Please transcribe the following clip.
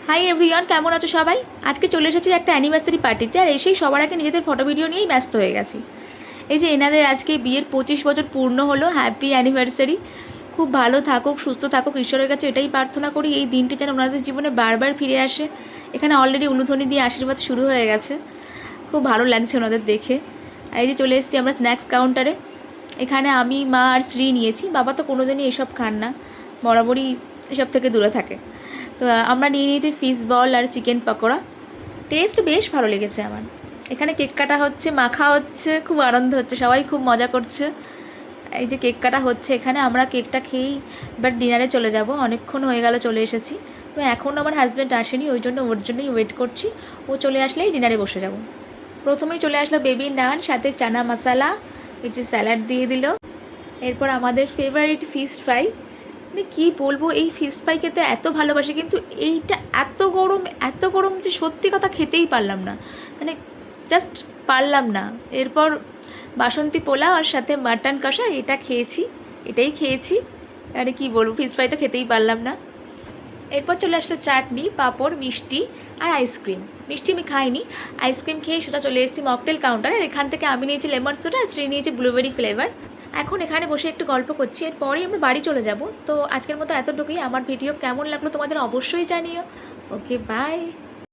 Hi everyone, কেমন আছো সবাই? আজকে চলে এসেছি একটা অ্যানিভার্সারি পার্টিতে, আর এসেই সবার আগে নিজেদের ফটো ভিডিও নিয়েই ব্যস্ত হয়ে গেছি। এই যে এনাদের আজকে বিয়ের 25 বছর পূর্ণ হলো, হ্যাপি অ্যানিভার্সারি। খুব ভালো থাকুক, সুস্থ থাকুক, ঈশ্বরের কাছে এটাই প্রার্থনা করি এই দিনটি যেন ওনাদের জীবনে বারবার ফিরে আসে। এখানে অলরেডি উলুধ্বনি দিয়ে আশীর্বাদ শুরু হয়ে গেছে, খুব ভালো লাগছে ওনাদের দেখে। আর এই যে চলে এসেছি আমরা স্ন্যাক্স কাউন্টারে। এখানে আমি, মা আর শ্রী নিয়েছি। বাবা তো কোনোদিনই এসব খান না, বরাবরই এসব থেকে দূরে থাকে। তো আমরা নিয়ে নিয়েছি ফিশ বল আর চিকেন পকোড়া। টেস্ট বেশ ভালো লেগেছে আমার। এখানে কেক কাটা হচ্ছে, মাখা হচ্ছে, খুব আনন্দ হচ্ছে, সবাই খুব মজা করছে। এই যে কেক কাটা হচ্ছে এখানে, আমরা কেকটা খেয়েই এবার ডিনারে চলে যাব। অনেকক্ষণ হয়ে গেল চলে এসেছি, তো এখন আমার হাজব্যান্ড আসেনি, ওই জন্য ওর জন্যই ওয়েট করছি। ও চলে আসলেই ডিনারে বসে যাব। প্রথমেই চলে আসলো বেবি নান, সাথে চানা মশালা, এই যে স্যালাড দিয়ে দিল। এরপর আমাদের ফেভারিট ফিশ ফ্রাই। মানে কী বলবো, এই ফিশ ফ্রাই খেতে এত ভালোবাসি, কিন্তু এইটা এত গরম, এত গরম যে সত্যি কথা খেতেই পারলাম না, মানে জাস্ট পারলাম না। এরপর বাসন্তী পোলাও আর সাথে মাটন কষা, এটাই খেয়েছি। আরে কী বলবো, ফিশ ফ্রাই তো খেতেই পারলাম না। এরপর চলে আসলো চাটনি, পাঁপড়, মিষ্টি আর আইসক্রিম। মিষ্টি আমি খাইনি, আইসক্রিম খেয়ে সোজা চলে এসেছি মকটেল কাউন্টার। আর এখান থেকে আমি নিয়েছি লেমন সোডা আর শ্রী নিয়েছি ব্লুবেরি ফ্লেভার। এখন এখানে বসে একটু গল্প করছি, এরপরেই আমরা বাড়ি চলে যাব। তো আজকের মতো এতটুকুই। আমার ভিডিও কেমন লাগলো তোমাদের অবশ্যই জানিও। ওকে, বাই।